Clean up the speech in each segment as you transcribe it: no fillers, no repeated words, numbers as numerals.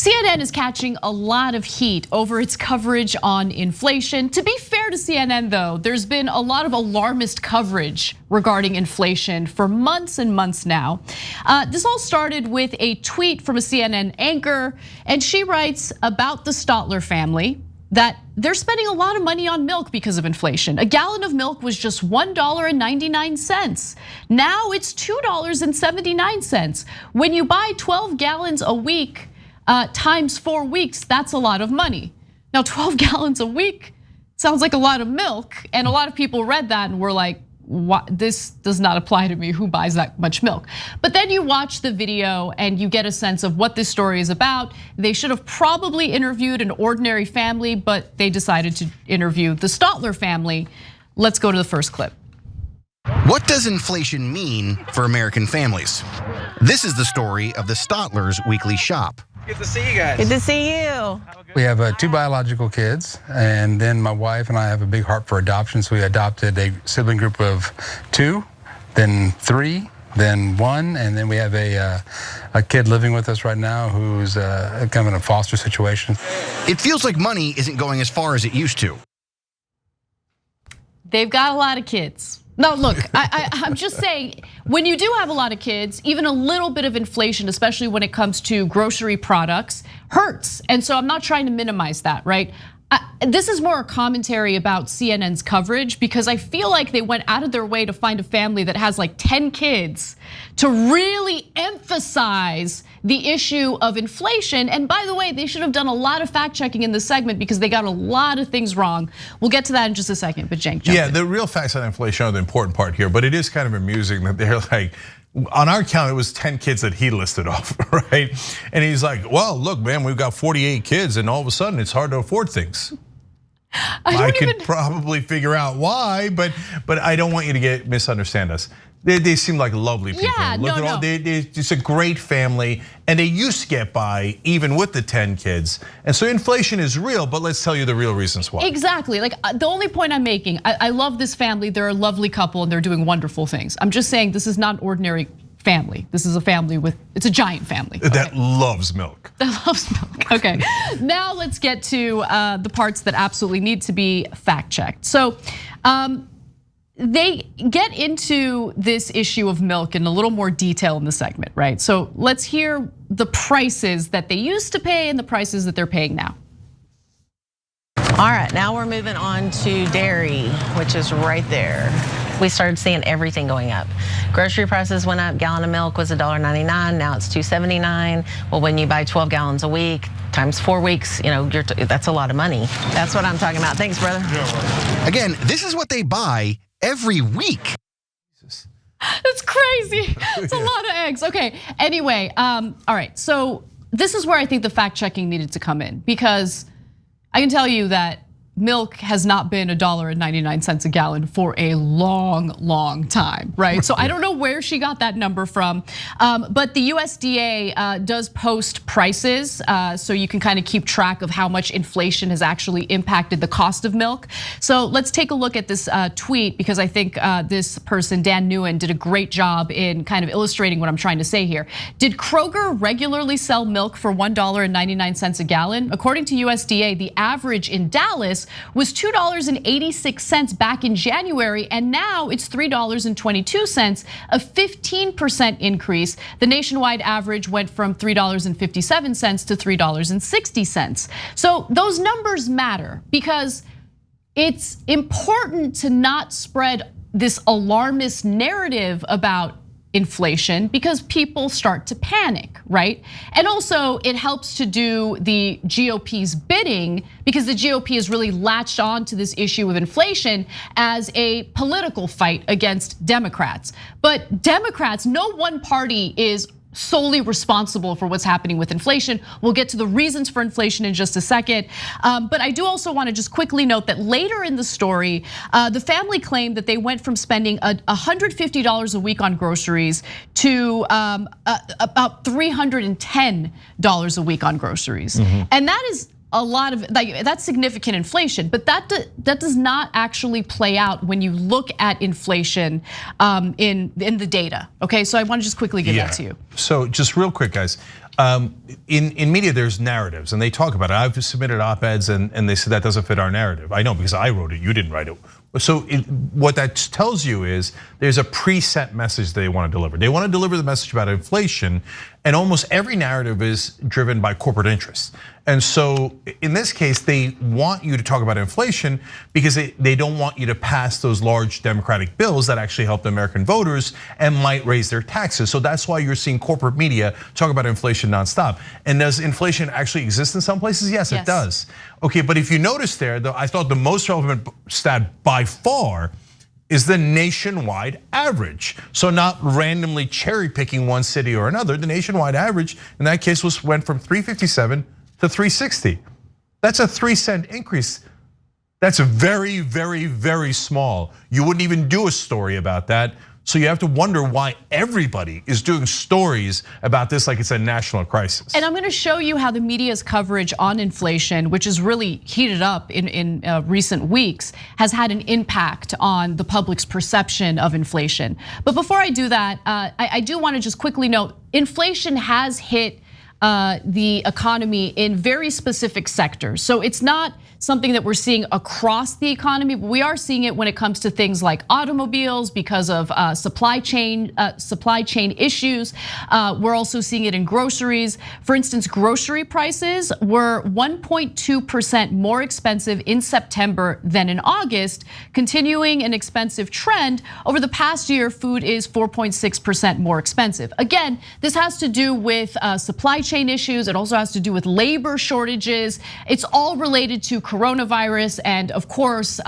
CNN is catching a lot of heat over its coverage on inflation. To be fair to CNN though, there's been a lot of alarmist coverage regarding inflation for months and months now. This all started with a tweet from a CNN anchor, and she writes about the Stotler family that they're spending a lot of money on milk because of inflation. A gallon of milk was just $1.99. Now it's $2.79. When you buy 12 gallons a week, times 4 weeks, that's a lot of money. Now 12 gallons a week sounds like a lot of milk, and a lot of people read that and were like, what? This does not apply to me, who buys that much milk? But then you watch the video and you get a sense of what this story is about. They should have probably interviewed an ordinary family, but they decided to interview the Stotler family. Let's go to the first clip. What does inflation mean for American families? This is the story of the Stotlers' weekly shop. Good to see you guys. Good to see you. We have 2 biological kids, and then my wife and I have a big heart for adoption, so we adopted a sibling group of 2, then 3, then 1, and then we have a kid living with us right now who's kind of in a foster situation. It feels like money isn't going as far as it used to. They've got a lot of kids. No, look, I'm just saying, when you do have a lot of kids, even a little bit of inflation, especially when it comes to grocery products, hurts. And so I'm not trying to minimize that, right? This is more a commentary about CNN's coverage, because I feel like they went out of their way to find a family that has like 10 kids to really emphasize the issue of inflation. And by the way, they should have done a lot of fact checking in this segment because they got a lot of things wrong. We'll get to that in just a second, but Cenk, jump in. The real facts on inflation are the important part here, but it is kind of amusing that they're like, on our count, it was 10 kids that he listed off, right? And he's like, well, look, man, we've got 48 kids, and all of a sudden it's hard to afford things. I could probably figure out why, but I don't want you to misunderstand us. They seem like lovely people. Yeah, Look at all, it's a great family, and they used to get by even with the 10 kids. And so inflation is real, but let's tell you the real reasons why. Exactly, like the only point I'm making, I love this family, they're a lovely couple and they're doing wonderful things. I'm just saying this is not an ordinary family. This is a family it's a giant family. Okay? That loves milk. That loves milk, okay. Now let's get to the parts that absolutely need to be fact checked. So, they get into this issue of milk in a little more detail in the segment, right? So let's hear the prices that they used to pay and the prices that they're paying now. All right, now we're moving on to dairy, which is right there. We started seeing everything going up. Grocery prices went up, gallon of milk was $1.99, now it's $2.79. Well, when you buy 12 gallons a week, times 4 weeks, that's a lot of money. That's what I'm talking about. Thanks, brother. Again, this is what they buy every week. That's crazy. It's a lot of eggs. Okay, anyway, all right. So this is where I think the fact checking needed to come in, because I can tell you that milk has not been $1.99 a gallon for a long time, right? So I don't know where she got that number from, but the USDA does post prices, so you can kind of keep track of how much inflation has actually impacted the cost of milk. So let's take a look at this tweet, because I think this person, Dan Nguyen, did a great job in kind of illustrating what I'm trying to say here. Did Kroger regularly sell milk for $1.99 a gallon? According to USDA, the average in Dallas was $2.86 back in January, and now it's $3.22, a 15% increase. The nationwide average went from $3.57 to $3.60. So those numbers matter, because it's important to not spread this alarmist narrative about inflation, because people start to panic, right? And also it helps to do the GOP's bidding, because the GOP has really latched on to this issue of inflation as a political fight against Democrats. But Democrats, no one party is solely responsible for what's happening with inflation. We'll get to the reasons for inflation in just a second. But I do also want to just quickly note that later in the story, the family claimed that they went from spending $150 a week on groceries to about $310 a week on groceries. And that is a lot of, that's significant inflation, but that does not actually play out when you look at inflation in the data. Okay, so I want to just quickly give that to you. So just real quick, guys, In media, there's narratives, and they talk about it. I've submitted op-eds, and they said that doesn't fit our narrative. I know because I wrote it. You didn't write it. So what that tells you is there's a preset message they want to deliver. They want to deliver the message about inflation, and almost every narrative is driven by corporate interests. And so in this case, they want you to talk about inflation because they don't want you to pass those large Democratic bills that actually help the American voters and might raise their taxes. So that's why you're seeing corporate media talk about inflation nonstop. And does inflation actually exist in some places? Yes, it does. Okay, but if you notice there, I thought the most relevant stat by far is the nationwide average. So not randomly cherry picking one city or another. The nationwide average in that case went from 357 to 360. That's a 3-cent increase. That's very, very, very small. You wouldn't even do a story about that. So you have to wonder why everybody is doing stories about this like it's a national crisis. And I'm gonna show you how the media's coverage on inflation, which is really heated up in recent weeks, has had an impact on the public's perception of inflation. But before I do that, I do wanna just quickly note, inflation has hit the economy in very specific sectors. So it's not something that we're seeing across the economy, but we are seeing it when it comes to things like automobiles because of supply chain issues. We're also seeing it in groceries. For instance, grocery prices were 1.2% more expensive in September than in August, continuing an expensive trend. Over the past year, food is 4.6% more expensive. Again, this has to do with supply chain issues. It also has to do with labor shortages. It's all related to coronavirus and of course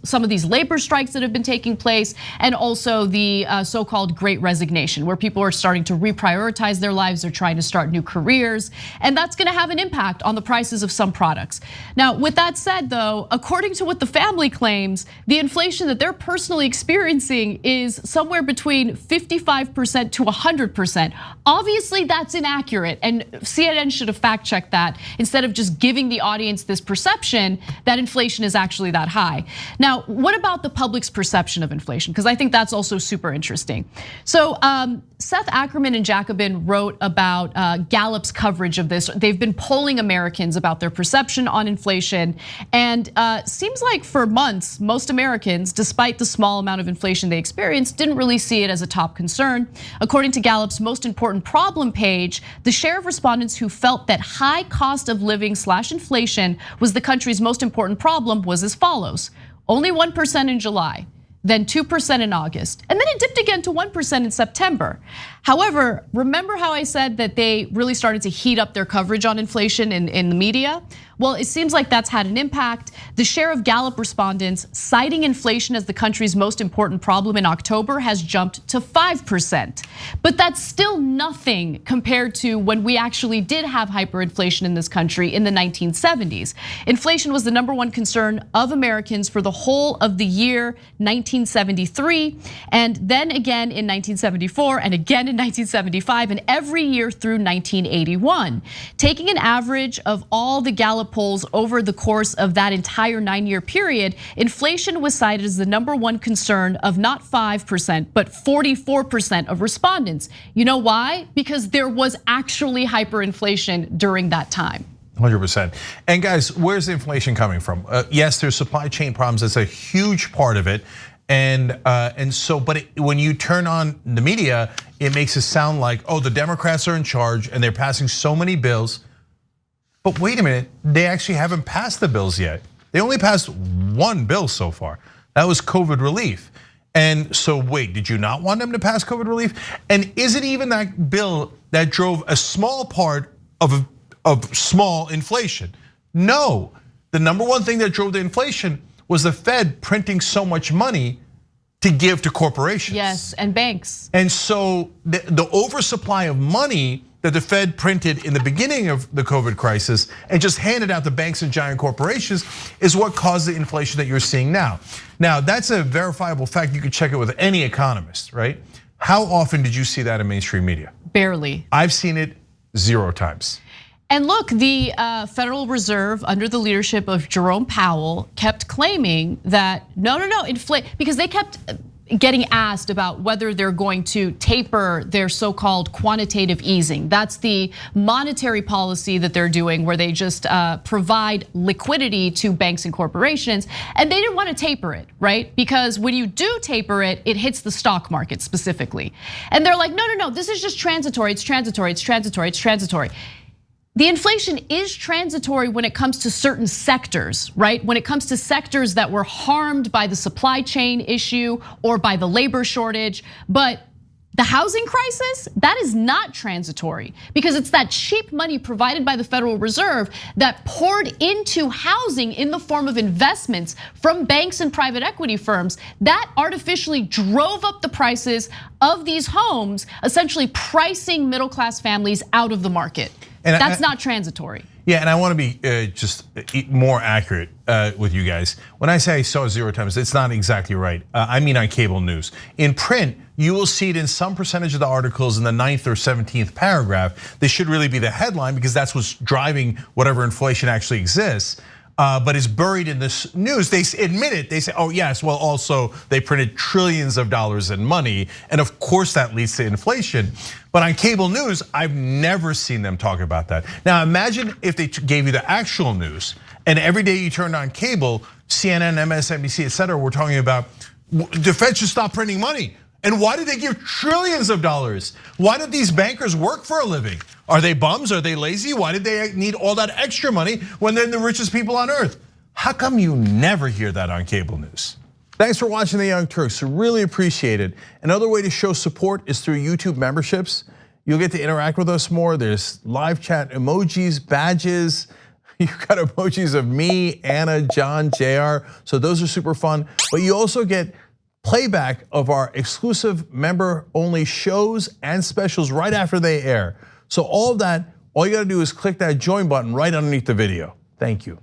some of these labor strikes that have been taking place, and also the so-called Great Resignation, where people are starting to reprioritize their lives. They're trying to start new careers, and that's gonna have an impact on the prices of some products. Now, with that said though, according to what the family claims, the inflation that they're personally experiencing is somewhere between 55% to 100%. Obviously that's inaccurate, and CNN should have fact-checked that instead of just giving the audience this perception that inflation is actually that high. Now, what about the public's perception of inflation? Because I think that's also super interesting. So Seth Ackerman and Jacobin wrote about Gallup's coverage of this. They've been polling Americans about their perception on inflation, and seems like for months, most Americans, despite the small amount of inflation they experienced, didn't really see it as a top concern. According to Gallup's most important problem page, the share of respondents who felt that high cost of living / inflation was the country's most important problem was as follows: only 1% in July, then 2% in August, and then it dipped again to 1% in September. However, remember how I said that they really started to heat up their coverage on inflation in the media? Well, it seems like that's had an impact. The share of Gallup respondents citing inflation as the country's most important problem in October has jumped to 5%. But that's still nothing compared to when we actually did have hyperinflation in this country in the 1970s. Inflation was the #1 concern of Americans for the whole of the year 1973, and then again in 1974, and again in 1975, and every year through 1981. Taking an average of all the Gallup polls over the course of that entire 9-year period, inflation was cited as the #1 concern of not 5%, but 44% of respondents. You know why? Because there was actually hyperinflation during that time. 100%. And guys, where's the inflation coming from? Yes, there's supply chain problems. That's a huge part of it. And so, but when you turn on the media, it makes it sound like, oh, the Democrats are in charge and they're passing so many bills. But wait a minute, they actually haven't passed the bills yet. They only passed one bill so far. That was COVID relief. And so wait, did you not want them to pass COVID relief? And is it even that bill that drove a small part of small inflation? No, the #1 thing that drove the inflation was the Fed printing so much money to give to corporations. Yes, and banks. And so the oversupply of money that the Fed printed in the beginning of the COVID crisis and just handed out to banks and giant corporations is what caused the inflation that you're seeing now. Now, that's a verifiable fact. You can check it with any economist, right? How often did you see that in mainstream media? Barely. I've seen it 0 times. And look, the Federal Reserve under the leadership of Jerome Powell kept claiming that no, because they kept getting asked about whether they're going to taper their so-called quantitative easing. That's the monetary policy that they're doing where they just provide liquidity to banks and corporations. And they didn't want to taper it, right? Because when you do taper it, it hits the stock market specifically. And they're like, no, this is just transitory, it's transitory, it's transitory, it's transitory. The inflation is transitory when it comes to certain sectors, right? When it comes to sectors that were harmed by the supply chain issue or by the labor shortage, but the housing crisis, that is not transitory because it's that cheap money provided by the Federal Reserve that poured into housing in the form of investments from banks and private equity firms that artificially drove up the prices of these homes, essentially pricing middle-class families out of the market. And that's not transitory. Yeah, and I want to be just more accurate with you guys. When I say I saw 0 times, it's not exactly right. I mean on cable news. In print, you will see it in some percentage of the articles in the 9th or 17th paragraph. This should really be the headline because that's what's driving whatever inflation actually exists. But it's buried in this news. They admit it. They say, oh yes, well also they printed trillions of dollars in money. And of course that leads to inflation. But on cable news, I've never seen them talk about that. Now imagine if they gave you the actual news and every day you turned on cable, CNN, MSNBC, et cetera, we're talking about the Fed should stop printing money. And why do they give trillions of dollars? Why do these bankers work for a living? Are they bums? Are they lazy? Why did they need all that extra money when they're the richest people on earth? How come you never hear that on cable news? Thanks for watching the Young Turks, really appreciate it. Another way to show support is through YouTube memberships. You'll get to interact with us more. There's live chat emojis, badges. You've got emojis of me, Anna, John, JR. So those are super fun. But you also get playback of our exclusive member-only shows and specials right after they air. So all of that, all you gotta do is click that join button right underneath the video. Thank you.